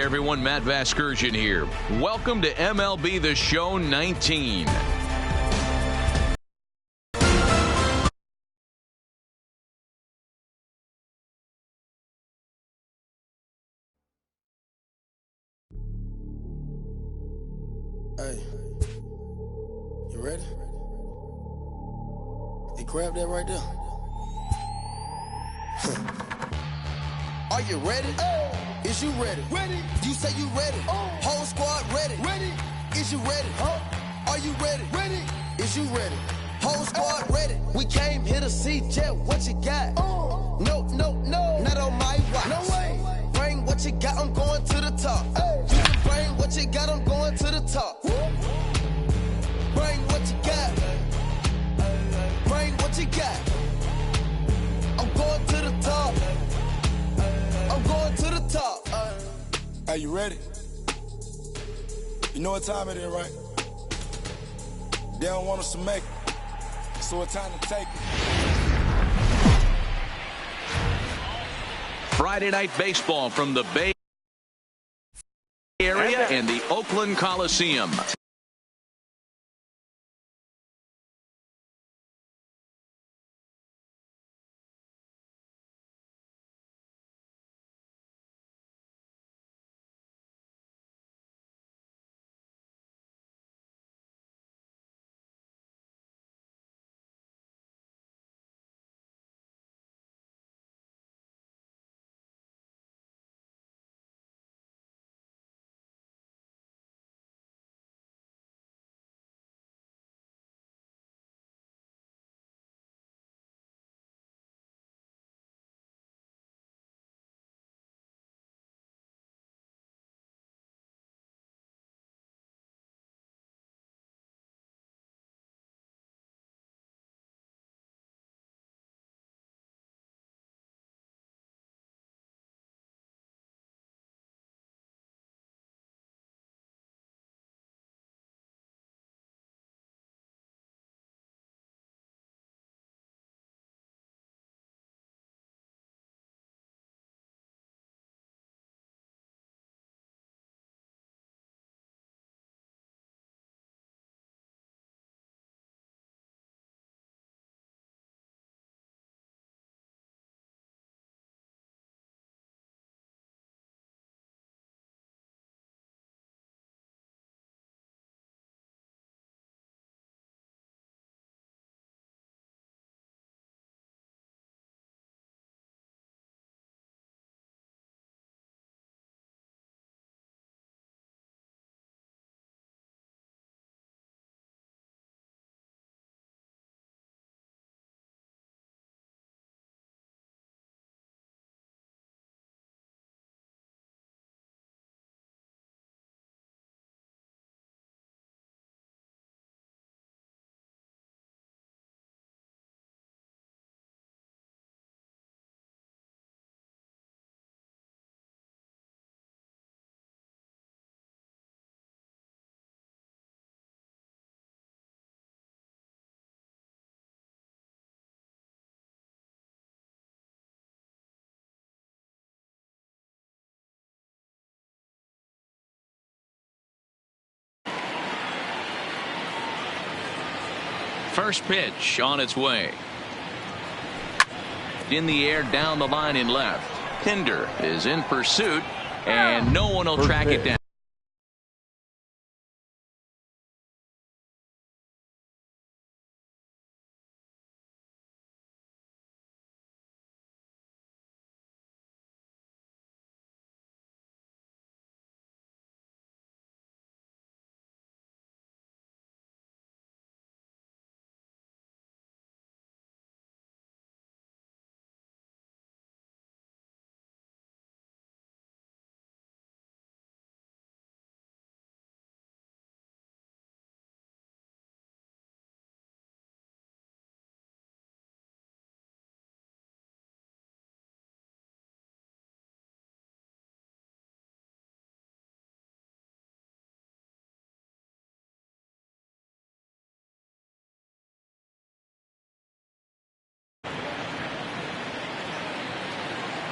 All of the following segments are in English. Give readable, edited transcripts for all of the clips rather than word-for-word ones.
everyone, Matt Vasgersian here. Welcome to MLB The Show 19. Hey, you ready? Hey, grab that right there. Are you ready? Is you ready? Ready. You say you ready. Whole squad ready. Ready. Is you ready? Are you ready? Ready. Is you ready? Whole squad ready. We came here to see Jet. What you got? No, not on my watch. No way. Bring what you got. I'm going to the top. You can bring what you got. I'm going to the top. Bring what you got. Bring what you got. I'm going to the top. I'm going to the top. Are you ready? You know what time it is, right? They don't want us to make it, so it's time to take it. Friday Night Baseball from the Bay Area and the Oakland Coliseum. First pitch on its way. In the air, down the line in left. Pinder is in pursuit, and no one will track it down.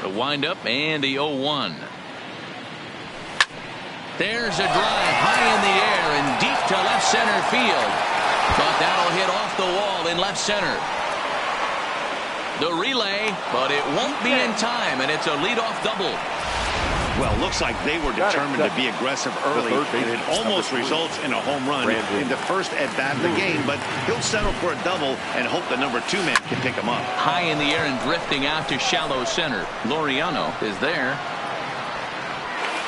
The windup and the 0-1. There's a drive high in the air and deep to left center field. But that'll hit off the wall in left center. The relay, but it won't be in time, and it's a leadoff double. Well, looks like they were determined to be aggressive early, and it almost results in a home run in the first at-bat of the game, but he'll settle for a double and hope the number 2 man can pick him up. High in the air and drifting out to shallow center. Laureano is there.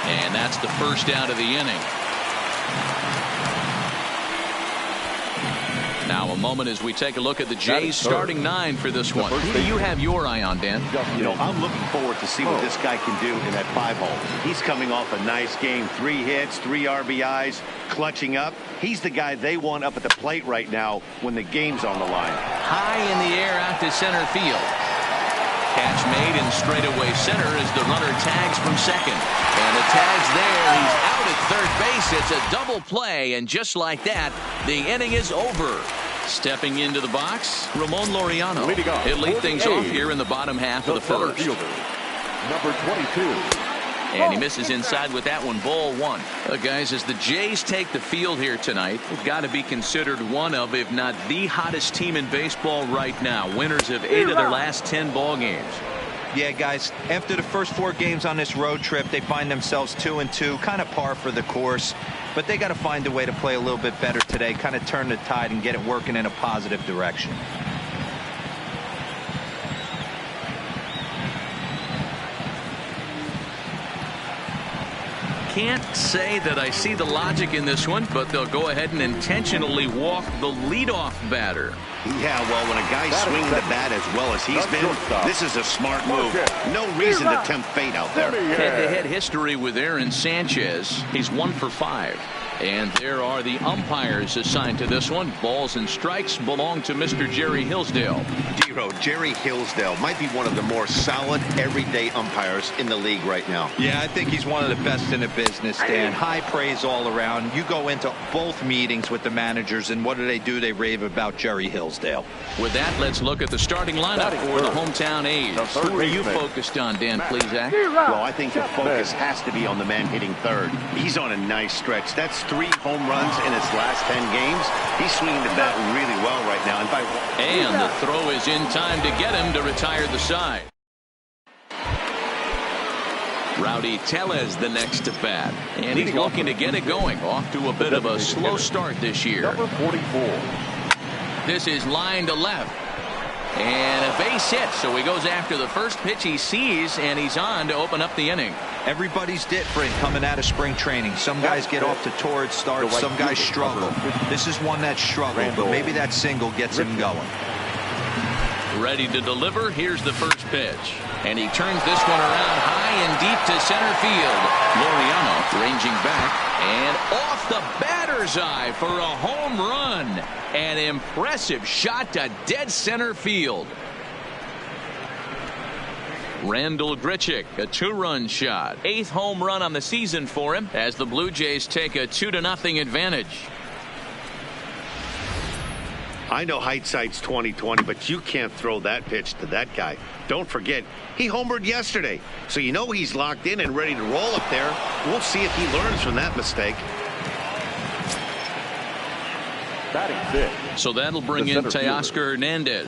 And that's the first out of the inning. Now a moment as we take a look at the Jays starting 9 for this one. Who do you have your eye on, Dan? You know, I'm looking forward to see what this guy can do in that 5-hole. He's coming off a nice game. 3 hits, 3 RBIs, clutching up. He's the guy they want up at the plate right now when the game's on the line. High in the air out to center field. Catch made in straightaway center as the runner tags from second. And the tag's there. He's out at third base. It's a double play, and just like that, the inning is over. Stepping into the box, Ramon Laureano. He'll lead things off here in the bottom half of the first. Number 22. And he misses inside with that one. Ball 1. Guys, as the Jays take the field here tonight, they've got to be considered one of, if not the hottest team in baseball right now. Winners of 8 of their last 10 ball games. Yeah, guys, after the first 4 games on this road trip, they find themselves 2-2, kind of par for the course. But they got to find a way to play a little bit better today, kind of turn the tide and get it working in a positive direction. Can't say that I see the logic in this one, but they'll go ahead and intentionally walk the leadoff batter. Yeah, well, when a guy's swinging the bat as well as he's been, this is a smart move. No reason to tempt fate out there. Head-to-head history with Aaron Sanchez. He's 1 for 5. And there are the umpires assigned to this one. Balls and strikes belong to Mr. Jerry Hillsdale. Dero, Jerry Hillsdale might be one of the more solid everyday umpires in the league right now. Yeah, I think he's one of the best in the business, Dan. High praise all around. You go into both meetings with the managers, and what do? They rave about Jerry Hillsdale. With that, let's look at the starting lineup for the hometown A's. Who are you focused on, Dan Plesac? Well, I think the focus has to be on the man hitting third. He's on a nice stretch. That's 3 home runs in his last 10 games. He's swinging the bat really well right now. And the throw is in time to get him to retire the side. Rowdy Tellez the next to bat. And he's looking to get it going. Off to a bit of a slow start this year. Number 44. This is line to left. And a base hit, so he goes after the first pitch he sees, and he's on to open up the inning. Everybody's different coming out of spring training. Some guys get off to torrid starts, some guys struggle. This is one that struggled, but maybe that single gets him going. Ready to deliver. Here's the first pitch. And he turns this one around high and deep to center field. Laureano ranging back and off the batter's eye for a home run. An impressive shot to dead center field. Randall Grichuk, a 2-run shot. 8th home run on the season for him as the Blue Jays take a 2-0 advantage. I know hindsight's 20/20, but you can't throw that pitch to that guy. Don't forget, he homered yesterday, so you know he's locked in and ready to roll up there. We'll see if he learns from that mistake. Batting 5th. So that'll bring in Teoscar Hernandez.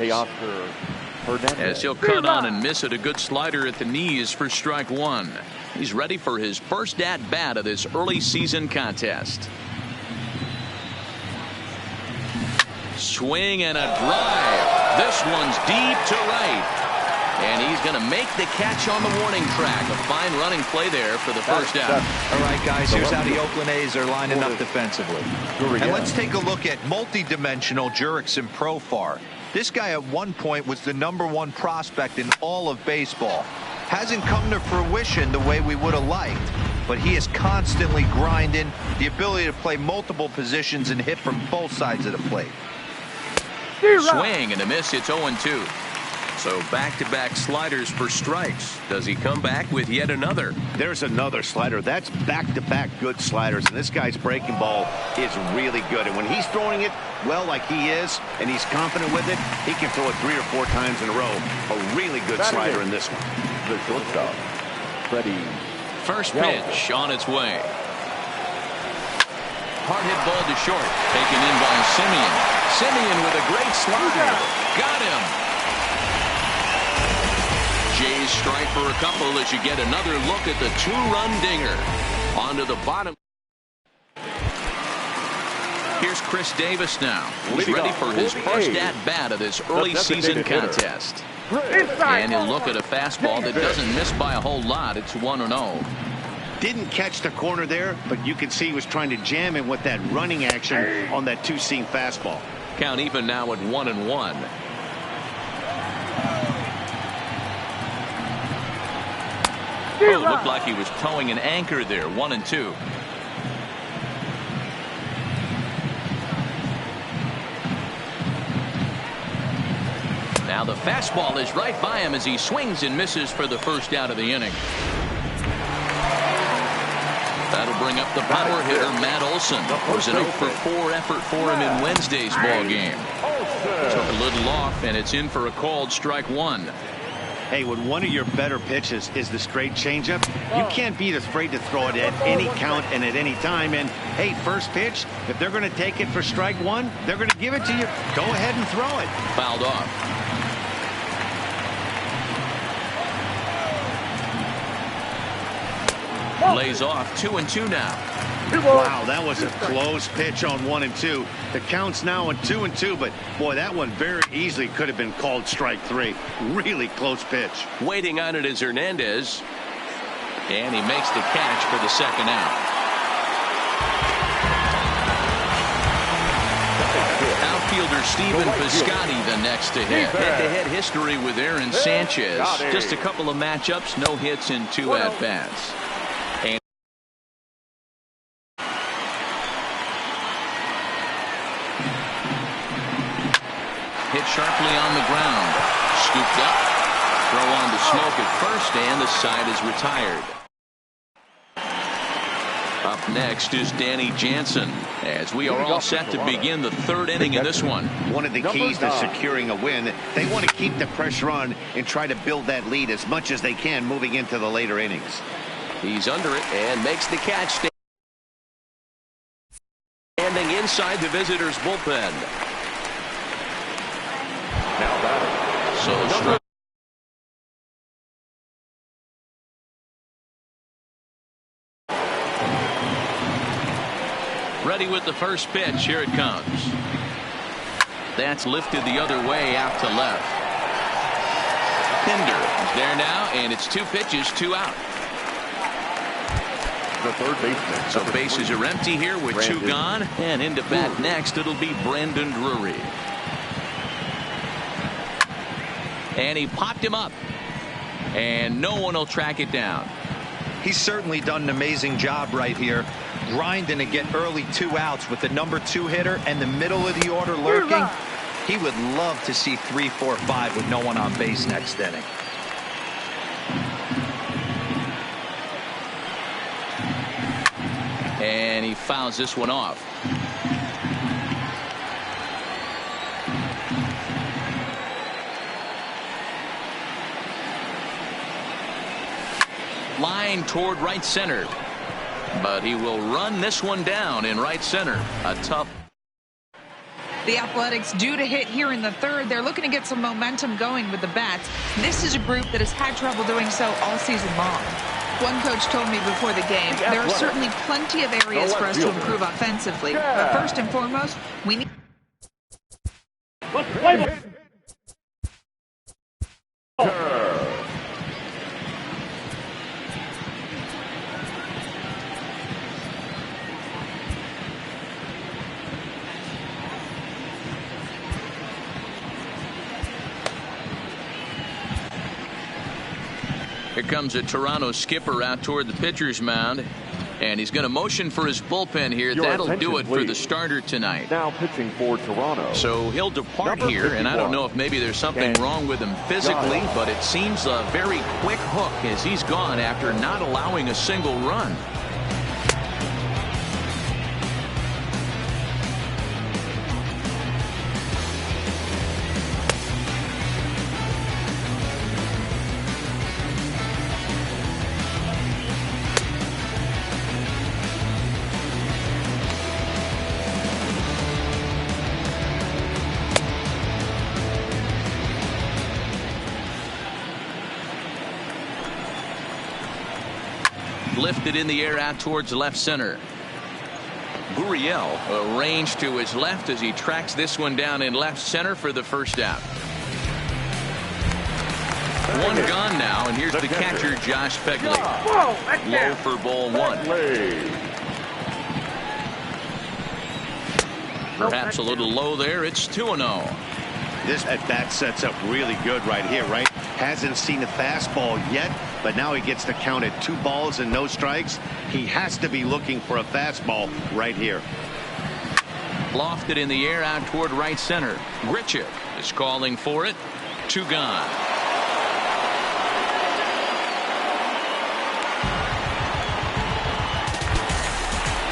As he'll cut on and miss it. A good slider at the knees for strike 1. He's ready for his first at-bat of this early season contest. Swing and a drive. This one's deep to right. And he's going to make the catch on the warning track. A fine running play there for the first out. All right, guys, here's how the Oakland A's are lining up defensively. And let's take a look at multi-dimensional Jurickson Profar. This guy at one point was the #1 prospect in all of baseball. Hasn't come to fruition the way we would have liked, but he is constantly grinding, the ability to play multiple positions and hit from both sides of the plate. Swing and a miss. It's 0-2. So back-to-back sliders for strikes. Does he come back with yet another? There's another slider. That's back-to-back good sliders, and this guy's breaking ball is really good. And when he's throwing it well like he is, and he's confident with it, he can throw it 3 or 4 times in a row. A really good slider in this one. The shortstop, Freddie. First pitch on its way. Hard hit ball to short. Taken in by Simeon. Simeon with a great slide. Got him. Jays strike for a couple as you get another look at the two-run dinger. Onto the bottom. Here's Chris Davis now. He's ready for his first at-bat of this early season contest. And he'll look at a fastball that doesn't miss by a whole lot. It's 1-0. Didn't catch the corner there, but you can see he was trying to jam him with that running action on that two-seam fastball. Count even now at 1-1. Oh, looked like he was towing an anchor there. 1-2. Now the fastball is right by him as he swings and misses for the first out of the inning. That'll bring up the power hitter, Matt Olson. It was an 0-for-4 effort for him in Wednesday's ball game. Took a little off, and it's in for a called strike one. Hey, when one of your better pitches is the straight changeup, you can't be afraid to throw it at any count and at any time. And, hey, first pitch, if they're going to take it for strike one, they're going to give it to you. Go ahead and throw it. Fouled off. Lays off. 2-2 now. Wow, that was a close pitch on 1-2. The count's now on 2-2, but boy, that one very easily could have been called strike three. Really close pitch. Waiting on it is Hernandez, and he makes the catch for the second out. Outfielder Stephen Piscotty the next to hit. Head-to-head history with Aaron Sanchez. Just a couple of matchups, no hits in 2 at-bats. Hit sharply on the ground. Scooped up. Throw on to Smoke at first, and the side is retired. Up next is Danny Jansen, as we are all set to begin the third inning in this one. One of the keys to securing a win, they want to keep the pressure on and try to build that lead as much as they can moving into the later innings. He's under it and makes the catch. Standing inside the visitors' bullpen. Now batting. So strong. Ready with the first pitch. Here it comes. That's lifted the other way out to left. Pinder is there now, and it's 2 pitches, 2 out. The third baseman. So bases are empty here with 2 gone, and into bat next it'll be Brandon Drury. And he popped him up, and no one will track it down. He's certainly done an amazing job right here, grinding to get early 2 outs with the number 2 hitter and the middle of the order lurking. He would love to see 3, 4, 5 with no one on base next inning. And he fouls this one off. Line toward right center, but he will run this one down in right center. A tough. The Athletics due to hit here in the third. They're looking to get some momentum going with the bats. This is a group that has had trouble doing so all season long. One coach told me before the game, there are certainly plenty of areas for us to improve offensively. But first and foremost, we need. Here comes a Toronto skipper out toward the pitcher's mound, and he's going to motion for his bullpen here. That'll do it for the starter tonight. Now pitching for Toronto. So he'll depart here, and I don't know if maybe there's something wrong with him physically, but it seems a very quick hook as he's gone after not allowing a single run. Lifted in the air out towards left center. Gurriel arranged to his left as he tracks this one down in left center for the first out. One gone now, and here's the catcher, Josh Phegley. Low for ball one. Perhaps a little low there. It's 2-0. This at-bat sets up really good right here, right? Hasn't seen a fastball yet, but now he gets to count at 2 balls and no strikes. He has to be looking for a fastball right here. Lofted in the air out toward right center. Grichuk is calling for it. 2 gone.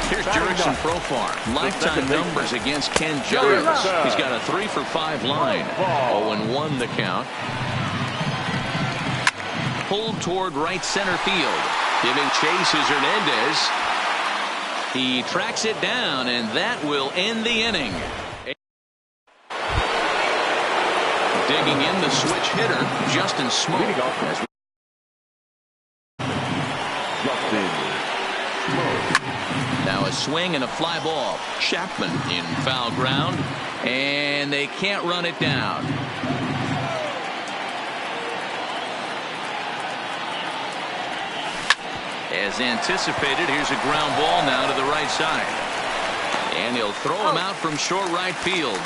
Here's Jurickson Profar. Lifetime numbers against Ken Giles. He's got a 3-for-5 line. 0-1 the count. Pulled toward right center field. Giving chase is Hernandez. He tracks it down, and that will end the inning. Digging in the switch hitter, Justin Smoak. Now a swing and a fly ball. Chapman in foul ground, and they can't run it down. As anticipated, here's a ground ball now to the right side. And he'll throw him out from short right field.